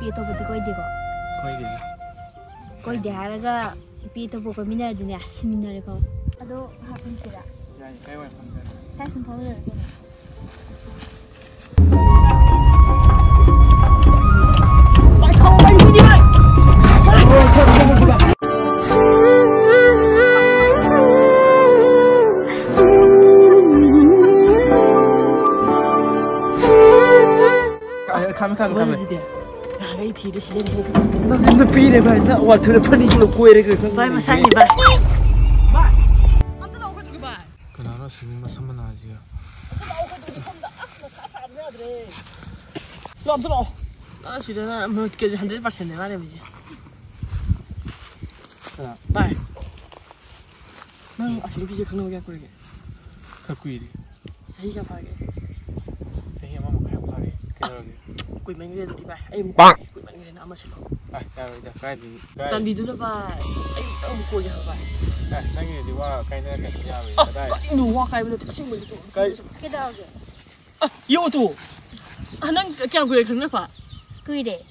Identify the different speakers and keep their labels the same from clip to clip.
Speaker 1: ꯅꯨꯄꯤ ꯑꯇꯣꯞꯄꯗꯤ ꯀꯣꯏꯗꯦꯀꯣ ꯀꯣꯏꯗꯦ ꯍꯥꯏꯔꯒ ꯅꯨꯄꯤ ꯑꯇꯣꯞꯄ ꯀꯣꯏꯃꯤꯟꯅꯔꯗꯤꯅꯦ ꯁꯤꯃꯤꯟꯅꯔꯦꯀꯣ ꯑꯗꯣ ꯍꯥꯞꯄꯤꯁꯤꯔꯥ
Speaker 2: ꯌꯥꯏ ꯀꯩ ꯋꯥꯏ ꯐꯪꯗꯦ
Speaker 1: ꯁꯥꯏ ꯁꯨꯝ ꯐꯥꯎꯅꯔꯦ ꯀꯩꯅꯣ
Speaker 2: Kami. Hai thi de sile ne. Na pi ne bhai na wa thore phani ko koi re ke. Bhai masai ne bhai. Bhai. Amta na oka bhai. Kana na sim samana ji. Amta na oka du samda asna sa sa ne adre. Lo amta lo. Na sida na mo ke 100% ne mare mi. Bhai. Nang asli bi je khana kya kore ke. Khakui ri. Sahi kya pha ke. Sahi ama mo kya pha ke. Quỳ mình lên thì bài em quỳ mình lên nào mà xin lỗi cái gì chân đi nữa bài em ông quỳ hả bài cái gì thì qua cái này cái gì vậy đây cái nụ hoa khai bây giờ xin mình cái đâu kìa yêu tu năng kêu quỳ không biết phải
Speaker 1: quỳ đấy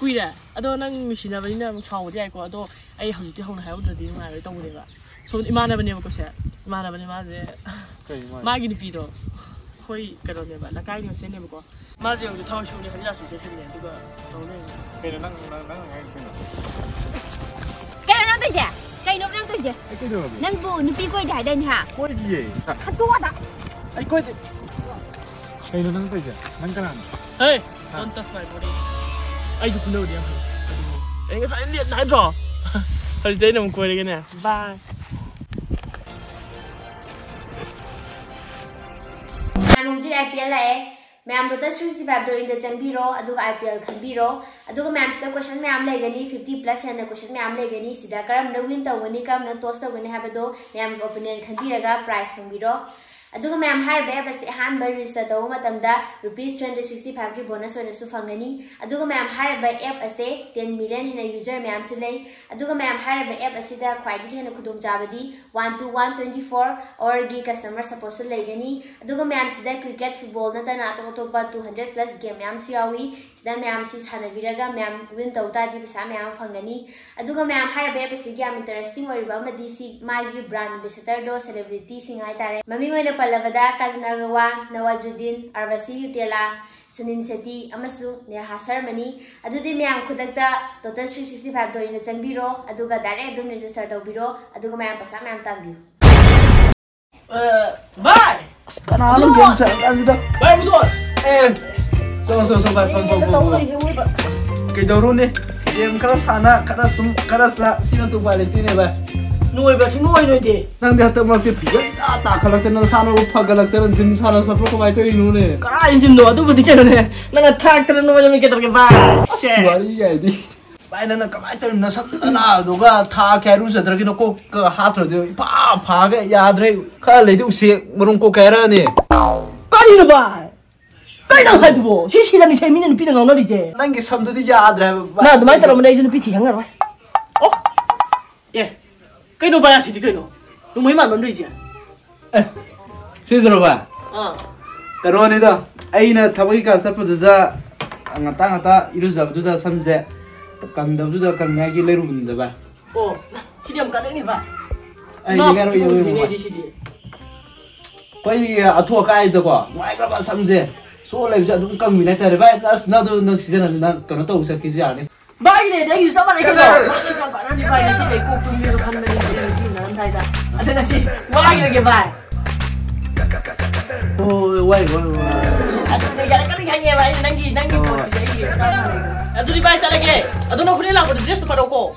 Speaker 2: quỳ đấy đó năng mình xin là bây giờ chào cái gì đó ai học thì không là hiểu được gì mà đâu đấy bạn số iman là bên em có sẽ iman là bên em mà cái gì đó khơi cái đó này bạn là cái gì sẽ làm có mà giờ tôi thao xuống này hắn ra xuống sẽ thêm này tôi bảo này cái nó năng
Speaker 1: cái nó tới chưa cái nó năng tới chưa năng bu nó pi quay đại đây hả
Speaker 2: quay gì vậy
Speaker 1: hạt tua đó
Speaker 2: ai quay gì cái nó năng tới chưa năng cái nào hey don't touch my body ai được đâu đi anh cái phải liệt nãy rồi thôi thế nào quay cái này bye
Speaker 1: anh uống IPL lại ma'am lotus 65 दो इंद चंबीरो अदुगा IPL खंबीरो अदुगा मैम सिदा question ma'am लेगनी 50 प्लस है question ma'am लेगनी सिदा करम न विन तवनी करम न टॉस तवनी हाबदो मैम ओपिनियन खंबीरगा प्राइस खंबीरो अदुगा मैम हार बे बस हान ब रिजिस्टर तव मतमदा रुपीस 265 की बोनस होने सु फंगनी अदुगा मैम हार ब ऐप असे 10 मिलियन हेना यूजर मैम से ले अदुगा मैम हार ब ऐप असिदा ख्वाइदी हेना खुदुम चाबदी 1 to 124 और गी कस्टमर सपोर्ट से लेगनी अदुगा मैम सिदा क्रिकेट फुटबॉल नतना तो 200 प्लस गेम मैम सियावी सिदा मैम सि सानबिरगा मैम विन तवता दी पैसा मैम फंगनी अदुगा मैम हार ब ऐप असिगा इंटरेस्टिंग ओरिबा मदी सि मागी ब्रांड एम्बेसडर दो सेलिब्रिटी सिंगाई तारे ममिंग ओइना पल्लबदा काजन अग्रवाल नवाजुद्दीन अरबसी युटेला सुनील सेट्टी अमसु नेहा शर्मनी अदुदि मैम खुदक्ता टोटल 365 दोइना चंगबिरो अदुगा डायरेक्ट अदुम रजिस्टर तौबिरो अदुगा मैम पैसा मैम तांबियो
Speaker 2: बाय कनालो गेम साजिदा बाय मुदोर so बाय फन के दौरोने गेम खरा साना खरा तुम खरा सा सिना तु बालेती ने बाय नोय बस नोय नोय दे नंग दे हतम के फिगर ता खलकते न सानो फगलकते न जिम साना सफर को बाय तो इनु ने काय जिम दो अदु बदि केनो ने नंग थाक तर नो जमे के तर के बाय सॉरी गाय दी बाय न कमाय तर न सब ना दोगा था कैरु सदर के न को हाथ र दे पा फागे याद रे खा ले दु से मरुं को कैरा ने काली न बाय काय न हाय दु सी सी नि सेमिन न पिन ngau न रिजे नंग के समदु दि याद रे ना दमाय तर मन इजन पिथि हंगा रो ओ ये cái nó bay thì cái nó mấy màn nó đi chứ, xin rồi bà, cái đó này đó, ai nè thằng ấy cả sắp tới giờ, ngắt ta, ilu giờ tới giờ xem giờ, cần đầu tới giờ cần ngay cái lấy rùm rồi bà, xin điểm cái đấy này bà, ai cái đó yêu yêu bà, quay thua cái đó quá, ngoài các bạn xem giờ, số này giờ cũng cần mình này tới bà, nó season nó còn nó tàu sẽ cái gì này. Bye này đấy sao mà lại cái đó? Xin cảm ơn anh đi bye xin để cô cùng nhiều khăn này đi làm thay ra. Anh nói xin bye này cái bye. Ôi quay quay. Anh này cái này nghe bye năng gì cô xin đấy gì sao này? Anh đi bye sao lại cái? Anh nó không đi làm cái dress phải đâu cô?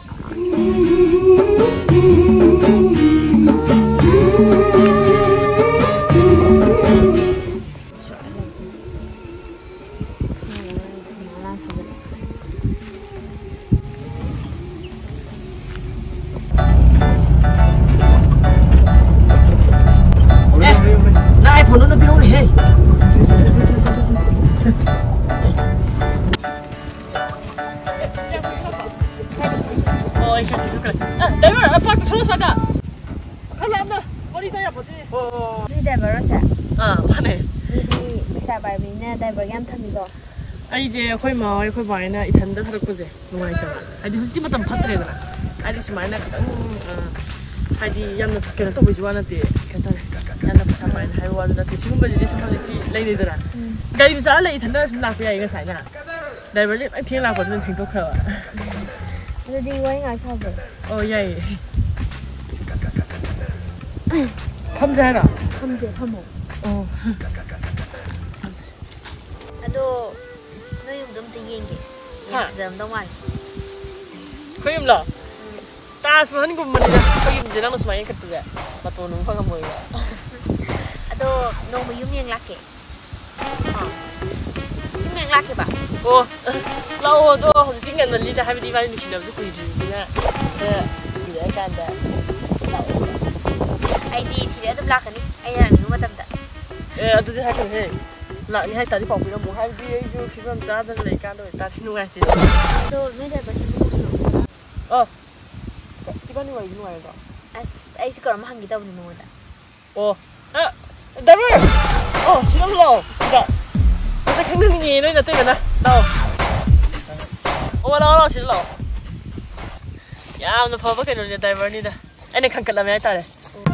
Speaker 1: Ini driver sih.
Speaker 2: Mana?
Speaker 1: Ini bisa bayar ini driver yang thami do.
Speaker 3: 이제 거의 뭐 거의 많이나 이탄다 살았고지 누가니까 아니 솔직히 맞다 파트래잖아 아니 수많이나 하디 얌나 좋게는 또 보지 않았지 괜찮아 얌나 부산 많이 하고 왔는데 지금까지 이제 선물이 레이더라 가리 비싸 알래 이탄다 좀 나고야 이거 사이나 내가 이제 팅 나거든 행복해요
Speaker 1: 근데 이거 이거 사줘
Speaker 3: 예예 감사해라
Speaker 1: 감제 파모 아도 너희 좀 되게 점도 많이
Speaker 3: 거임라 따스 하는 것만이야 거임 지나는 수많이 그때 맞도 너무 화가 뭐야
Speaker 1: 아도 너무 유명하게 유명하게 봐
Speaker 3: 라오도 띵간 날리다 하비디 많이 미신다고 그러지나 이래 간다
Speaker 1: 아이디 뒤에 좀 라가니 아이랑 누가 담다
Speaker 3: 아두지 하게 나 니 할 따리 바꾸나 뭐 하비 이제 기분 짜다 내가도 다시 누가지
Speaker 1: 또 내가 벌써
Speaker 3: 이번에 와 이리 와요
Speaker 1: 아이 시끄러움 한 개다 보는 거다
Speaker 3: 나를 지나서 자 그래서 강릉이 너희나 때문에 나오 나와 실러 야 오늘 봐봐 그냥 다이버니다 아니 칸칸라면 할따래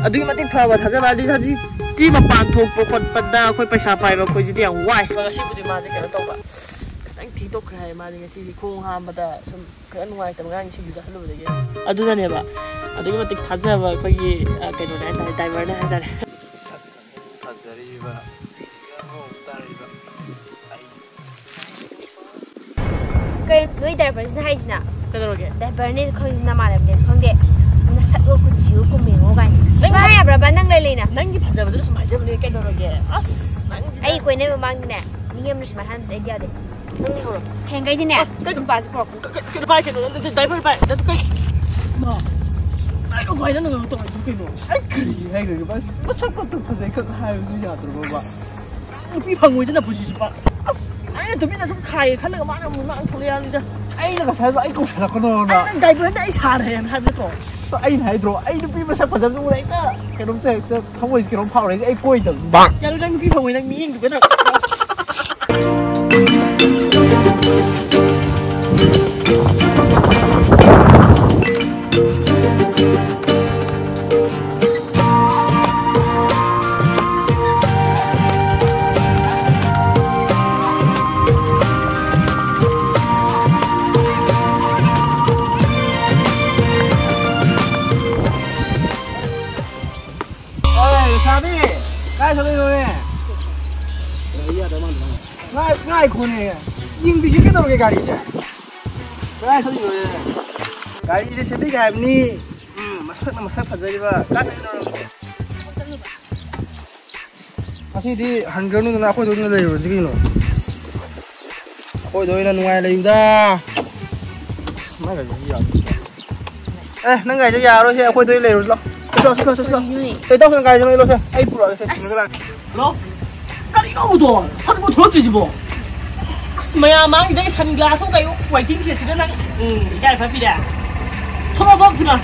Speaker 3: ꯑꯗꯨꯒꯤ ꯃꯇꯤꯛ ꯐꯕ ꯊꯥꯖꯕꯗꯤ ꯍꯧꯖꯤꯛꯇꯤ ꯃꯄꯥꯟ ꯊꯣꯛꯄ ꯈꯣꯠꯄꯗ ꯑꯩꯈꯣꯏ ꯄꯩꯁꯥ ꯄꯥꯏꯕ ꯑꯩꯈꯣꯏꯁꯤꯗꯤ ꯌꯥꯝ ꯋꯥꯏ ꯉꯁꯤꯕꯨꯗꯤ ꯃꯥꯁꯦ ꯀꯩꯅꯣ ꯇꯧꯕ ꯈꯤꯇꯪ ꯊꯦꯡꯗꯣꯛꯈ꯭ꯔꯦ ꯍꯥꯏ ꯃꯥꯁꯦ ꯉꯁꯤꯗꯤ ꯈꯣꯡ ꯍꯥꯝꯕꯗ ꯁꯨꯝ ꯈꯔ ꯅꯨꯡꯉꯥꯏꯇꯕ ꯉꯔꯥꯡ ꯁꯤꯡꯖꯨ ꯆꯥꯍꯜꯂꯨꯕꯗꯒꯤ ꯑꯗꯨꯅꯅꯦꯕ ꯑꯗꯨꯒꯤ ꯃꯇꯤꯛ ꯊꯥꯖꯕ ꯑꯩꯈꯣꯏꯒꯤ ꯀꯩꯅꯣꯅꯦ ꯍꯥꯏꯇꯥꯔꯦ ꯗ꯭ꯔꯥꯏꯚꯔꯅꯦ ꯍꯥꯏꯇꯥꯔꯦ
Speaker 2: ꯁꯛ ꯐꯖꯔꯤꯕ ꯇꯥꯔꯤꯕ
Speaker 1: ꯀꯩ ꯅꯣꯏ ꯗ꯭ꯔꯥꯏꯚꯔꯁꯤꯅ ꯍꯥꯏꯁꯤꯅ
Speaker 3: ꯀꯩꯗꯧꯔꯒꯦ
Speaker 1: ꯗ꯭ꯔꯥꯏꯚꯔꯅꯦ ꯈꯣꯏꯁꯤꯅ ꯃꯥꯟꯅꯕꯅꯦꯁꯨ ꯈꯪꯗꯦ ꯅꯁꯛꯒ ꯀꯨꯆꯤꯒ ꯀꯨꯝꯃꯦꯉꯣ ꯀꯥꯏꯅ ꯁꯨꯝ ꯍꯥꯏꯕ꯭ꯔꯕ ꯅꯪ ꯂꯩꯅ
Speaker 3: ꯅꯪꯒꯤ ꯐꯖꯕꯗꯨꯅ ꯁꯨꯝ ꯍꯥꯏꯖꯕꯅꯦ ꯀꯩꯗꯧꯔꯒꯦ ꯑꯁ ꯅꯪꯁꯤꯅ
Speaker 1: ꯑꯩ ꯀꯣꯏꯅꯕ ꯃꯃꯥꯡꯗꯅꯦ ꯃꯤ ꯑꯃꯅ ꯁꯨꯃꯥꯏꯅ ꯍꯥꯏꯕꯁꯦ ꯑꯩꯗꯤ ꯌꯥꯗꯦ ꯅꯪ ꯍꯧꯔꯣ ꯍꯌꯦꯡꯒꯩꯗꯤꯅꯦ ꯅꯨꯄꯥꯁꯦ ꯄꯨꯔꯛꯄ
Speaker 3: ꯀꯩꯅꯣ ꯄꯥꯏ ꯀꯩꯅꯣ ꯗ꯭ꯔꯥꯏꯚꯔ ꯄꯥꯏ ꯅꯠꯇ ꯀꯩ ꯃꯥ ꯑꯩ ꯀꯃꯥꯏꯅ ꯅꯪ ꯇꯧꯔꯤꯗꯨ ꯀꯩꯅꯣ
Speaker 2: ꯑꯩ ꯀꯔꯤ ꯍꯥꯏꯈ꯭ꯔꯒꯦ ꯃꯁꯛ ꯃꯇꯧ ꯐꯖꯩ ꯈꯛ ꯍꯥꯏꯕꯁꯨ ꯌꯥꯗ꯭ꯔꯕꯣꯕ
Speaker 3: ꯅꯨꯄꯤ ꯐꯪꯉꯣꯏꯗꯅ ꯄꯨꯟꯁꯤꯁꯨ ꯄꯥꯛ ꯑꯁ ꯑꯩꯅ ꯇꯨꯃꯤꯟꯅ ꯁꯨꯝ ꯈꯥꯏꯌꯦ ꯈꯜꯂꯒ ꯃꯥꯅ ꯑꯃꯨꯛ ꯂꯥꯡ ꯊꯣꯛꯂꯛꯑꯅꯤꯗ
Speaker 2: ꯑꯩꯅ ꯉꯁꯥꯏꯗꯣ ꯑꯩ ꯀꯧꯁꯜꯂꯛꯀꯅꯣꯅ
Speaker 3: ꯅꯪ ꯗ꯭ꯔꯥꯏꯚꯔꯅ ꯑꯩ ꯁꯥꯔꯦꯅ ꯍꯥꯏꯕ ꯅꯠꯇ꯭ꯔꯣ
Speaker 2: ꯑꯩꯅ ꯍꯥꯏꯗ꯭ꯔꯣ ꯑꯩ ꯅꯨꯄꯤ ꯃꯁꯛ ꯐꯖꯕꯁꯨ ꯎꯔꯦ ꯍꯦꯛꯇ ꯍꯦꯛꯇ ꯊꯃꯣꯏꯁꯦ ꯀꯩꯅꯣꯝ ꯐꯥꯎꯔꯦ ꯑꯩ ꯀꯣꯏꯗꯕ
Speaker 3: ꯌꯥꯔꯣꯏ ꯅꯪ ꯅꯨꯄꯤ ꯐꯪꯉꯣꯏ ꯅꯪ ꯃꯤ ꯌꯦꯡꯗꯨꯒ ꯅꯪ
Speaker 2: ngay khune ying di ke dor ke gari ja kai sabi no gari je sebi ga ni masak phajari ba ka sabi no asi di 100 nu na khoi do na lei ro ji no khoi do na nuai lei da ma ga ji ya nang ga ja ya ro se khoi do lei ro lo so ei tao sang ga ji no lo se ai pu ro se ching ga
Speaker 3: lo gari no do ha mo thot ji bo maya mang cái sunglass không cái whiting sẽ xịn năng cái phải bị đà thôi bóc chứ mà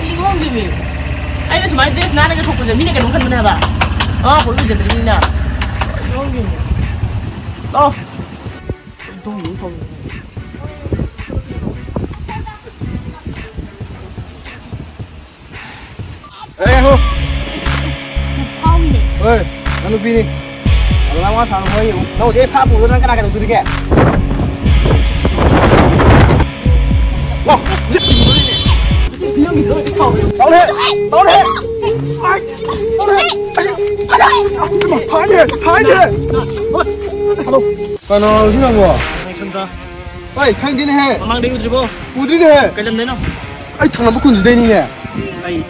Speaker 3: đi ngon gì vậy anh là smart dress na cái thuộc của mình cái đúng không này bà của tôi giờ đi nè ngon gì đâu tôi nghĩ không
Speaker 2: ê hô
Speaker 1: phong gì
Speaker 2: ơi nó đi đi làm quá sao thôi đâu dễ phá bùn nó cái này cái gì wow rất xinh luôn này đau thế thái thế còn nó thế nào vậy ơi khang đi này
Speaker 3: mang đi udah
Speaker 2: udah này
Speaker 3: cái lần đấy nó
Speaker 2: ai thằng nào cũng còn gì đây nè
Speaker 3: ai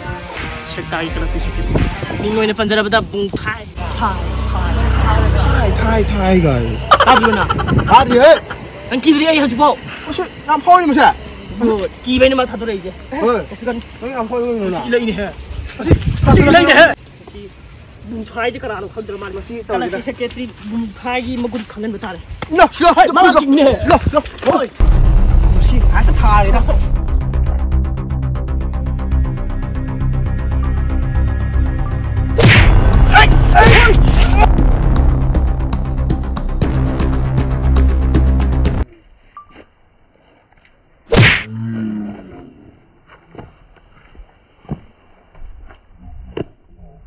Speaker 3: check tay cái là cái gì mình ngồiในpenjara betul bung thai
Speaker 2: thái gầy
Speaker 3: apa guna
Speaker 2: gì ấy
Speaker 3: anh kia dia yang cuba
Speaker 2: sao làm phôi mà sao
Speaker 3: kia bên mà thắt rồi chứ
Speaker 2: kan nó làm phôi luôn
Speaker 3: là cái này ha cái này ha bung thai chứ cái nào không được mà cái là secretary bung thai gì mà cũng không nên betul
Speaker 2: nó chưa
Speaker 3: mà chính nè
Speaker 2: nó ôi gì hả cái thái đó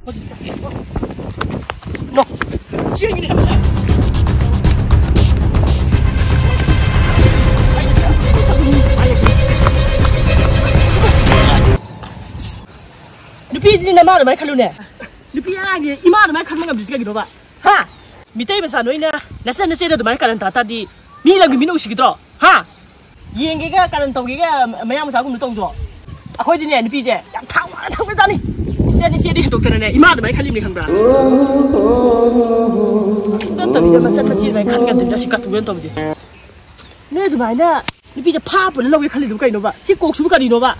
Speaker 3: No, sini ni apa sih? Nupi ini nama ada mereka lune. Nupi aja, ima ada mereka lune bisa gitu pak. Ha, mitai besar noi na, nasi ada mereka yang tata di, ni lagi minum sih gitu. Ha, yang kita kan tahu kita, macam masa aku nutong jo. Aku ini nupi je, yang tahu betul ni. Ni siapa doktor ni? Ima ada mereka ni kan berapa? Tapi dia masih mereka kan dia sikat tuan tahu je. Ni tu mana? Nupi je papa ni lalu kali tu kan inoba, si kok suka kan inoba.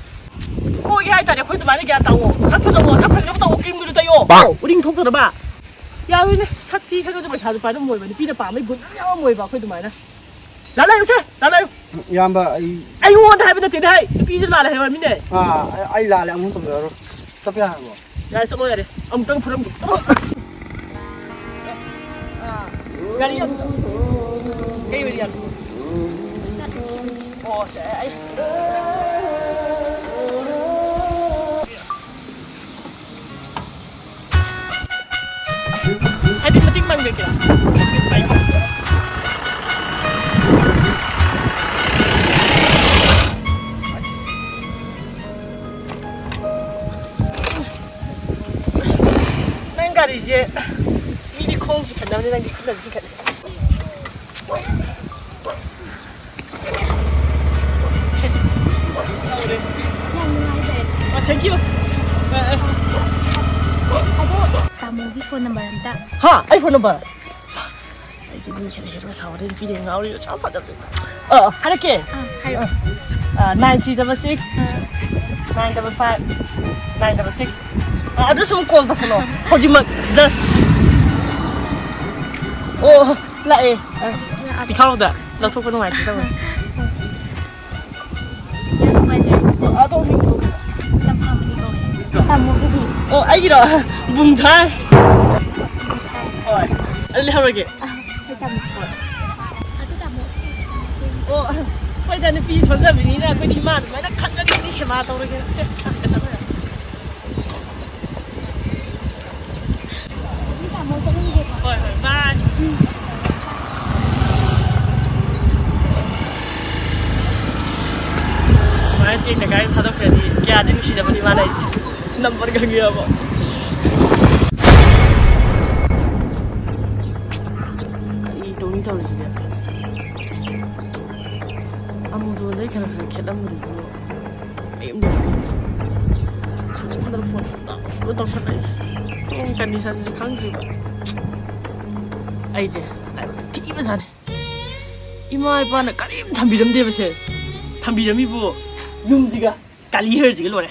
Speaker 3: Kau yang tadi aku itu mana kita tahu? Siapa ni tahu kim gitu tayo. Uring thok tu apa? Ya ini sakti kan tu macam pada mui, nupi je papa ni pun ya mui aku itu mana? Lala you sih, lala you.
Speaker 2: Ya mbak.
Speaker 3: Ayo orang dah betul tidak? Nupi je lala hewan ni.
Speaker 2: Ay lala aku tu baru. Tapi apa?
Speaker 3: Ya, semua ada. Tang pulang. Kali ya. Kayak berian. Oh, saya. Ada penting bang kira. Baik. 이제 미리 콩지 간다는 게 큰다 지금. Thank you.
Speaker 4: Kamu di phone number anda?
Speaker 3: Ha, iPhone number. 이제 니 걔네 사오래 비디오 나오려 참 받았어. 할게. 966 955 966. Ada semua call tak follow. Hojimat, just. Oh, lại. Đi khâu đã.เราทุกคนหน่อยใช่ไหม? Tôi hình tôi.
Speaker 4: Kamu gini.
Speaker 3: Oh, ai kira bung thai. Oi, ada lihat lagi.
Speaker 4: Kamu. Aku kamu sih.
Speaker 3: Oh, kau dah ni fees pasal begini nak kau di mana? Mana kerja ni siapa tahu lagi. Oi, bye. Sebenarnya ni negara itu ada kerja. Kaya ada ni siapa di mana sih? Nombor gangi apa? Kali itu ni tahu juga. Amu tu ni kan kerja amu tu. Ayam dia. Sudah terpon. Betul sekali. Kan di sana kangri ba. Aje, tiba sana. Ima ipa nak kalim thambiram dia besar. Thambiram ibu, yumjiga kali her jiga lore.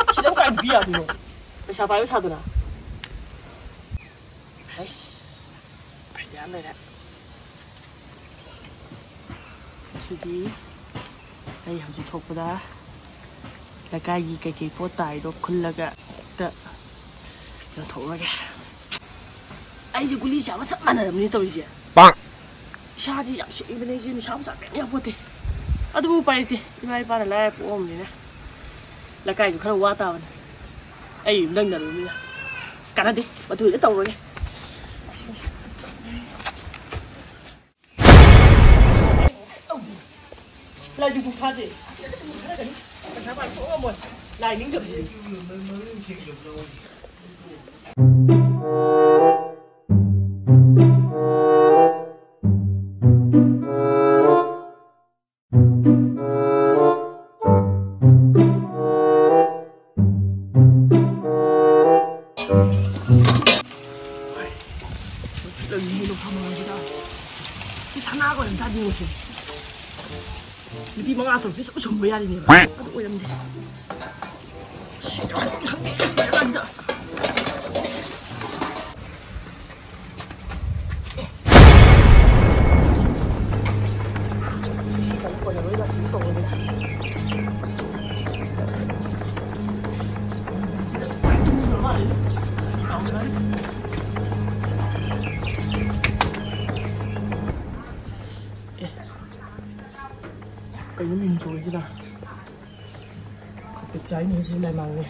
Speaker 3: Siapa kau biar tu? Siapa yang satu na? Hais, ayam ni dah. Jadi, ayam tu thok pada. Lagi kaki potai dok kullaga tak. Dah thok lagi. Ayah guli siapa mana ni tahu je.
Speaker 2: Bang.
Speaker 3: Siapa yang siapa ni je ni siapa ni apa tu? Aduh upaya tu, ini pada lep om ni na. Lakai tu kalau wata mana. Ayah dengar dulu ni. Sekarang deh, betul dia tahu lagi. Lagi buka deh. Asyik ada semua ada ni. Kenapa aku ngomong? Lain ni tak sih. Lebih mengatur, dia semua sumber yang ini. Aduh, yang ni. Cái mình rồi chứ nào. Có cái trái này gì lại mang này.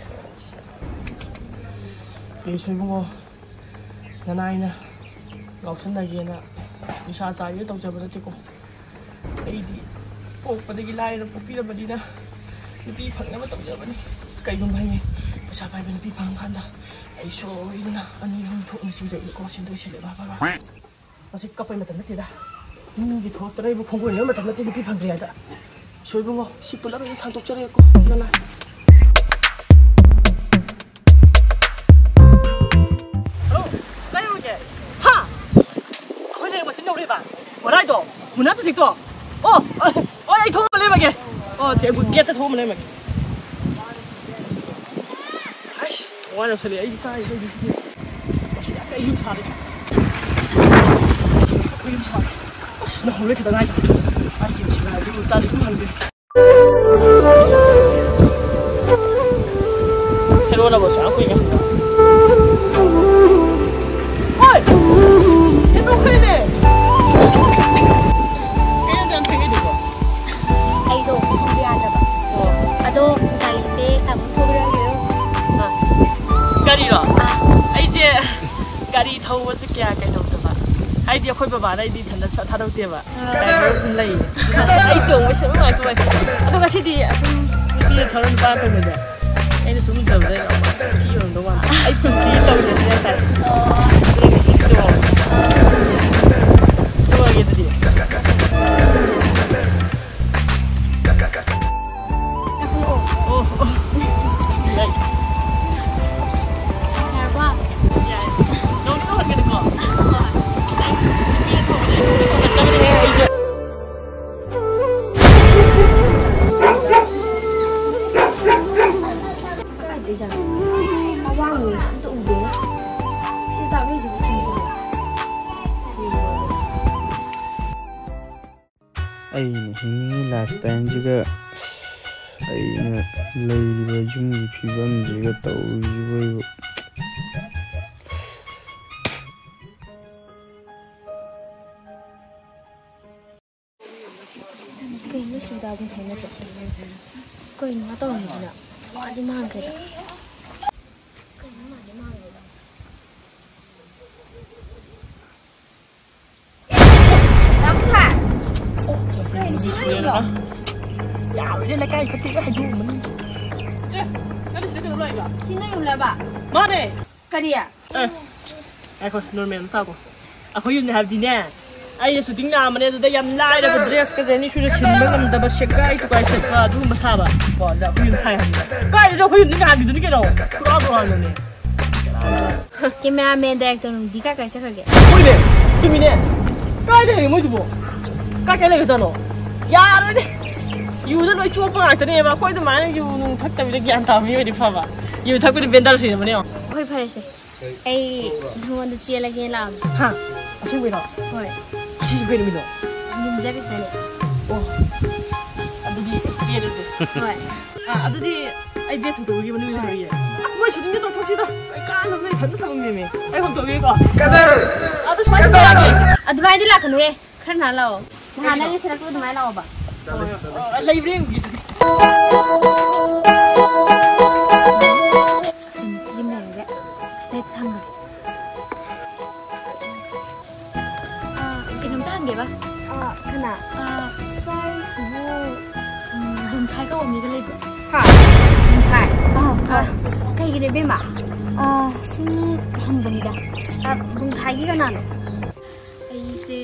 Speaker 3: soibungo nanaina gaushan dagena nisha chai tawjaba natiko aidi pokpadagi laira popira badina nupi phangnaba tawjabani kaigum bhai pasa pai nupi phang khanda ai so ina ani hum thok nising jai ko sindoi sele ba ba masi kapai mata natida ningi thok tarai bu khongoi na mata nati nupi phang riada soibungo si pulab ni thang tok chare ko nana我来到，我拿着这个，哦，哎，偷我来嘛个，哦，这不给他偷我来嘛。哎，我让出来，一看一个，我现在又差了，可以差了，那我来给他来，哎，就起来就打的不方便。看我那不啥鬼个？哎，你都会的。Gari thau was kya kai no ba ai dia khoi ba dai di thanda sa thadau te ba kai lai ai tong wa sum ai to ado ga sidi asum ni thoron ba ka me da ai sum da da ki on do wa ai ku si tau de da ta ni ga si to to ga de di
Speaker 5: ꯑꯩꯅ ꯍꯤꯡꯉꯤ ꯂꯥꯏꯐꯁ꯭ꯇꯥꯏꯜꯁꯤꯒ ꯑꯩꯅ ꯂꯩꯔꯤꯕ ꯌꯨꯝꯒꯤ ꯐꯤꯕꯝꯁꯤꯒ ꯇꯧꯔꯤꯕ
Speaker 4: ꯀꯩꯅꯣ ꯁꯨꯗꯥꯕꯨ ꯊꯦꯡꯅꯗ꯭ꯔꯣ ꯀꯩꯅꯣ ꯃꯥ ꯇꯧꯔꯝꯃꯤꯁꯤꯅ ꯋꯥꯗꯤ ꯃꯥꯡꯈ꯭ꯔꯦꯗ ꯀꯩꯅꯣ ꯃꯥꯗꯤ ꯃꯥꯡꯈ꯭ꯔꯦꯗ ꯀꯩꯅꯣ ꯁꯤ ꯅꯣꯏꯔꯣ
Speaker 3: ꯌꯥꯔꯣꯏꯅꯦ ꯂꯩꯀꯥꯏ ꯐꯠꯇꯦꯒ ꯍꯥꯏꯗꯣꯛ ꯃꯅꯨꯡ ꯅꯪ ꯁꯤ ꯀꯩꯅꯣ ꯂꯩꯕ
Speaker 1: ꯁꯤ ꯅꯣꯏ ꯌꯨꯝꯂꯕ
Speaker 3: ꯃꯥꯅꯦ
Speaker 1: ꯀꯔꯤ
Speaker 3: ꯑꯩꯈꯣꯏ ꯅꯣꯔꯃꯦꯜ ꯇꯥꯀꯣ ꯑꯩꯈꯣꯏ ꯌꯨꯝꯅꯦ ꯍꯥꯏꯕꯗꯤꯅꯦ ꯑꯩ ꯁꯨꯇꯤꯡ ꯂꯥꯛꯑꯝꯕꯅꯦ ꯑꯗꯨꯗ ꯌꯥꯝ ꯂꯥꯏꯔꯕ ꯗ꯭ꯔꯦꯁ ꯀꯖꯦ ꯑꯅꯤ ꯁꯨꯅ ꯁꯤꯟꯕ ꯉꯝꯗꯕ ꯁꯦꯒꯥꯏ ꯇꯨꯒꯥꯏ ꯁꯦꯠꯄ ꯑꯗꯨꯒꯨꯝꯕ ꯁꯥꯕ ꯀꯣ ꯑꯗꯨꯗ ꯑꯩꯈꯣꯏ ꯌꯨꯝ ꯁꯥꯏ ꯍꯥꯏꯕꯅꯦ ꯀꯥꯏꯗꯅꯣ ꯑꯩꯈꯣꯏ ꯌꯨꯝꯗꯤ ꯉꯥꯟꯕꯤꯗꯨꯅꯤ ꯀꯩꯅꯣ ꯄꯨꯔꯥ ꯇꯣꯉꯥꯟꯅꯅꯦ
Speaker 1: ꯀꯦꯃꯦꯔꯥꯃꯦꯟ ꯗꯥꯏꯔꯦꯛꯇꯔ ꯅꯨꯡꯗꯤ ꯀꯥꯏ ꯆꯠꯈ꯭ꯔꯒꯦ
Speaker 3: ꯍꯣꯏꯅꯦ ꯆꯨꯝꯃꯤꯅꯦ ꯀꯥꯏꯗ ꯂꯩ ꯃꯣꯏꯗꯨꯕꯣ ꯀꯥꯏ ꯂꯩꯒꯖꯥꯠꯅꯣ ꯌꯥꯔꯣꯏꯅꯦ ꯌꯨꯗ ꯂꯣꯏ ꯆꯣꯞꯄ ꯉꯥꯛꯇꯅꯦꯕ ꯑꯩꯈꯣꯏ ꯑꯗꯨꯃꯥꯏꯅ ꯌꯨ ꯅꯨꯡ ꯊꯛꯇꯕꯤꯗ ꯒ꯭ꯌꯥꯟ ꯇꯥꯕ ꯃꯤ ꯑꯣꯏꯗꯤ ꯐꯕ ꯌꯨ ꯊꯛꯄꯗꯤ ꯕꯦꯟꯗꯔ ꯁꯤꯅꯕꯅꯦ
Speaker 1: ꯍꯣꯏ ꯐꯔꯦꯁꯦ ꯑꯩ ꯅꯉꯣꯟꯗ ꯆꯦꯜꯂꯒꯦ ꯂꯥꯛꯑꯝꯃꯦ
Speaker 3: ꯍꯥ ꯑꯁꯦꯡꯕꯩꯔꯣ
Speaker 1: ꯍꯣꯏ
Speaker 3: ꯑꯁꯤꯁꯨ ꯀꯩ ꯅꯨꯃꯤꯠꯅꯣ
Speaker 1: ꯌꯨꯝꯖꯕꯤꯁꯅꯦ
Speaker 3: ꯑꯣ ꯑꯗꯨꯗꯤ ꯆꯦꯜꯂꯁꯦ
Speaker 1: ꯍꯣꯏ
Speaker 3: ꯑꯗꯨꯗꯤ ꯑꯩ ꯗ꯭ꯔꯦꯁ ꯍꯨꯟꯇꯣꯛꯑꯒꯦ ꯃꯅꯨꯡꯗ ꯂꯩꯔꯤꯌꯦ ꯑꯁ ꯃꯣꯏ ꯁꯨꯇꯤꯡꯗꯤ ꯇꯧꯊꯣꯛꯁꯤꯗ ꯀꯩ ꯀꯥꯟꯅꯕ ꯏꯊꯟꯇ ꯊꯝꯃꯝꯃꯦꯃꯦ ꯑꯩ ꯍꯨꯟꯇꯣꯛꯑꯒꯦꯀꯣ ꯑꯗꯨ ꯁꯨꯃꯥꯏꯅ ꯇꯧꯔꯒꯦ
Speaker 1: ꯑꯗꯨꯃꯥꯏꯅꯗꯤ ꯂꯥꯛꯀꯅꯨꯍꯦ ꯈꯔ ꯅꯍꯥꯟ ꯂꯥꯛꯑꯣ ꯅꯍꯥꯟ ꯅꯪꯒꯤ ꯁꯔꯛꯇꯨ ꯑꯗꯨꯃꯥꯏꯅ ꯂꯥꯛꯑꯣꯕ
Speaker 3: ꯂꯩꯕ꯭ꯔꯥ ꯌꯦꯡꯒꯦ
Speaker 1: ꯌꯨꯝ ꯂꯩꯔꯒꯦ ꯁꯤꯗ ꯊꯝꯒꯦ ꯀꯩꯅꯣꯝꯇ ꯍꯪꯒꯦꯕ ꯀꯅꯥ ꯁ꯭ꯋꯥꯏꯁꯤꯕꯨ ꯕꯨꯡꯊꯥꯏ ꯀꯧꯕ ꯃꯤꯒ ꯂꯩꯕ꯭ꯔꯣ ꯍꯥ ꯕꯨꯡꯊꯥꯏ ꯀꯩꯒꯤꯅꯣ ꯏꯕꯦꯝꯃ ꯁꯨꯝ ꯍꯪꯕꯅꯤꯗ ꯕꯨꯡꯊꯥꯏꯒꯤ ꯀꯅꯥꯅꯣ ꯑꯩꯁꯦ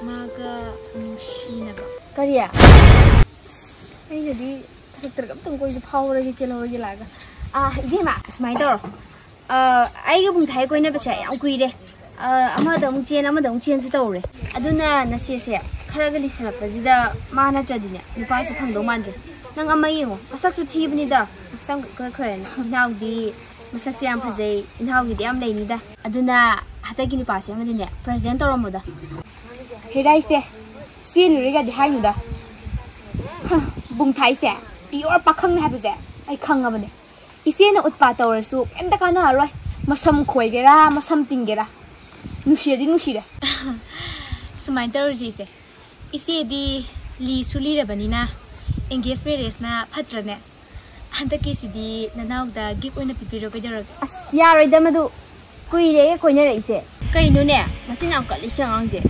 Speaker 1: ꯃꯥꯒ ꯅꯨꯡꯁꯤꯅꯕ ꯀꯔꯤ ꯑꯩꯅꯗꯤ ꯊꯔꯛꯇꯔꯒ ꯑꯝꯇꯪ ꯀꯣꯏꯁꯨ ꯐꯥꯎꯔꯒꯦ ꯆꯦꯜꯍꯧꯔꯒꯦ ꯂꯥꯛꯑꯒ ꯏꯕꯦꯝꯃ ꯁꯨꯃꯥꯏꯅ ꯇꯧꯔꯣ ꯑꯩꯒ ꯕꯨꯡꯊꯥꯏ ꯀꯣꯏꯅꯕꯁꯦ ꯌꯥꯝ ꯀꯨꯏꯔꯦ ꯑꯃꯗ ꯑꯃꯨꯛ ꯆꯦꯟ ꯑꯃꯗ ꯑꯃꯨꯛ ꯆꯦꯟꯁꯨ ꯇꯧꯔꯦ ꯑꯗꯨꯅ ꯅꯆꯦꯁꯦ ꯈꯔꯒ ꯂꯤꯁꯜꯂꯛꯄꯁꯤꯗ ꯃꯥ ꯅꯠꯇ꯭ꯔꯗꯤꯅꯦ ꯅꯨꯄꯥꯁꯦ ꯐꯪꯗꯧ ꯃꯥꯟꯗ꯭ꯔꯦ ꯅꯪ ꯑꯃ ꯌꯦꯡꯉꯣ ꯃꯁꯛꯁꯨ ꯊꯤꯕꯅꯤꯗ ꯃꯁꯛ ꯈꯔ ꯈꯔꯅ ꯏꯅꯥꯎꯗꯤ ꯃꯁꯛꯁꯦ ꯌꯥꯝ ꯐꯖꯩ ꯏꯅꯥꯎꯒꯤꯗꯤ ꯌꯥꯝ ꯂꯩꯅꯤꯗ ꯑꯗꯨꯅ ꯍꯟꯗꯛꯀꯤ ꯅꯨꯄꯥꯁꯦ ꯑꯃꯗꯤꯅꯦ ꯄ꯭ꯔꯖꯦꯟ ꯇꯧꯔꯝꯃꯣꯗ
Speaker 6: ꯍꯦꯔꯥꯏꯁꯦ ꯆꯦꯜꯂꯨꯔꯦꯒꯗꯤ ꯍꯥꯏꯅꯨꯗ ꯕꯨꯡꯊꯥꯏꯁꯦ ꯄꯤꯌꯣꯔ ꯄꯥꯈꯪꯅꯦ ꯍꯥꯏꯕꯁꯦ ꯑꯩ ꯈꯪꯉꯕꯅꯦ ꯏꯆꯦꯅ ꯎꯠꯄꯥ ꯇꯧꯔꯁꯨ ꯀꯩꯝꯇ ꯀꯥꯟꯅꯔꯔꯣꯏ ꯃꯁꯝ ꯈꯣꯏꯒꯦꯔꯥ ꯃꯁꯝ ꯇꯤꯡꯒꯦꯔꯥ ꯅꯨꯡꯁꯤꯔꯗꯤ ꯅꯨꯡꯁꯤꯔꯦ
Speaker 4: ꯁꯨꯃꯥꯏꯅ ꯇꯧꯔꯁꯤ ꯏꯆꯦ ꯏꯆꯦꯗꯤ ꯂꯤꯁꯨ ꯂꯤꯔꯕꯅꯤꯅ ꯑꯦꯡꯒꯦꯖ ꯃꯦꯔꯦꯖꯅ ꯐꯠꯇ꯭ꯔꯅꯦ हंदकी सिदी ननाउदा गिफ्ट ओइना पिपिरो कजरग
Speaker 6: अस यारोइदा मदु कुइरे कोइने रइसे कइनुने मचिन अंक लिसं अंजे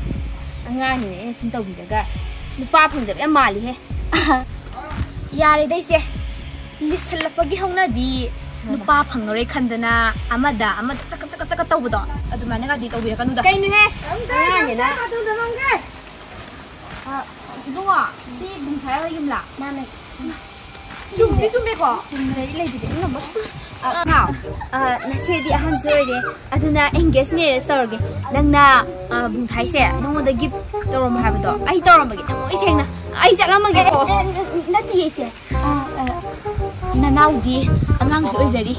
Speaker 6: अंगानी ने सुन तौबिदगा नुपा फंगदब या माली हे यारे दैसे लिसलपगी हौनाबी नुपा फंगरे खंदना अमदा चक चक चक तौबदो अदुमाने गादी तौबिरकनुदा कइनु हे अंगानी ना अदुदा मंगे इबुवा सी बुंथाय होइमला माने चुम्बेको चुम्बे लेबिदे इंगम नाउ नसेदी अहन सोइरे अदुना एंगेज मेरेज तौरगे नंगना बुंथाइसे नंगोदा गिफ्ट तौरम हाबदो आई तौरमगे तमोइ सेंगना आई जरामगे को नतिसे ननाउदी अमांगसु ओइजरी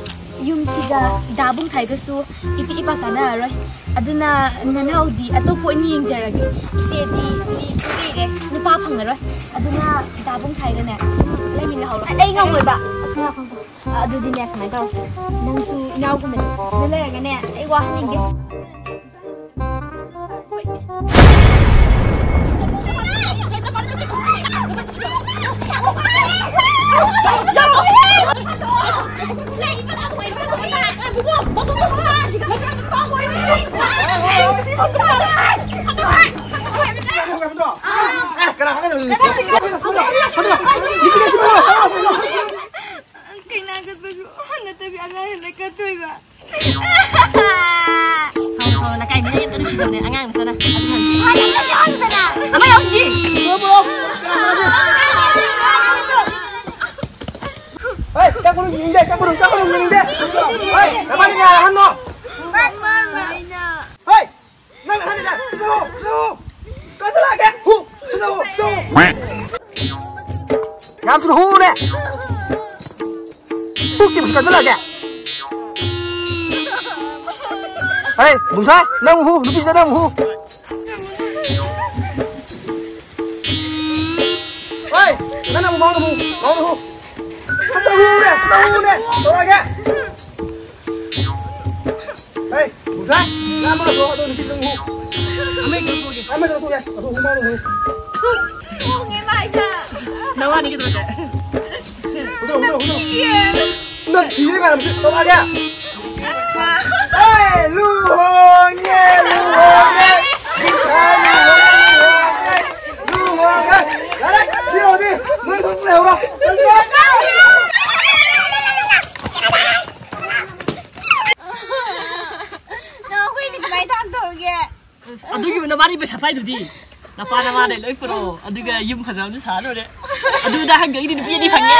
Speaker 6: युमसिगा दाबुं थाइगसु इपि इपा सानारोय अदुना ननाउदी अतोपो नि यंगजरगे इसेदी ली सुरीरे नुपा फंगरोय अदुना दाबुं थाइगने लेमिन हौरो आई ngaweba asna fangko adudi ne asmai tawse nangsu inawgum ne leragane ai wa haninge
Speaker 2: Yang sudah hu ne, bukti bukan jelas ya. Hei, bungsa, nang hu, lu bisa nang hu. Hei, mana mau hu, mau hu. Kita hu ne, tahu lagi. Hei, bungsa, nama lu tu lu bisa hu. Amai tu ya, aku hu mau hu.
Speaker 3: Nawa ni kita baca.
Speaker 2: Nak dia kan, tahu aja. Hey, luhongnya, luhongnya. Lara, dia ni, mana tu leh orang?
Speaker 6: Nah, aku ini main tak tahu ke.
Speaker 3: Aduh gimana mari bersapai tu di. Napa nama ni lagi pro. Aduh gaya yum khazam tu sahaja. Aduh dah hang gaya ini ni pihak ni hangnya.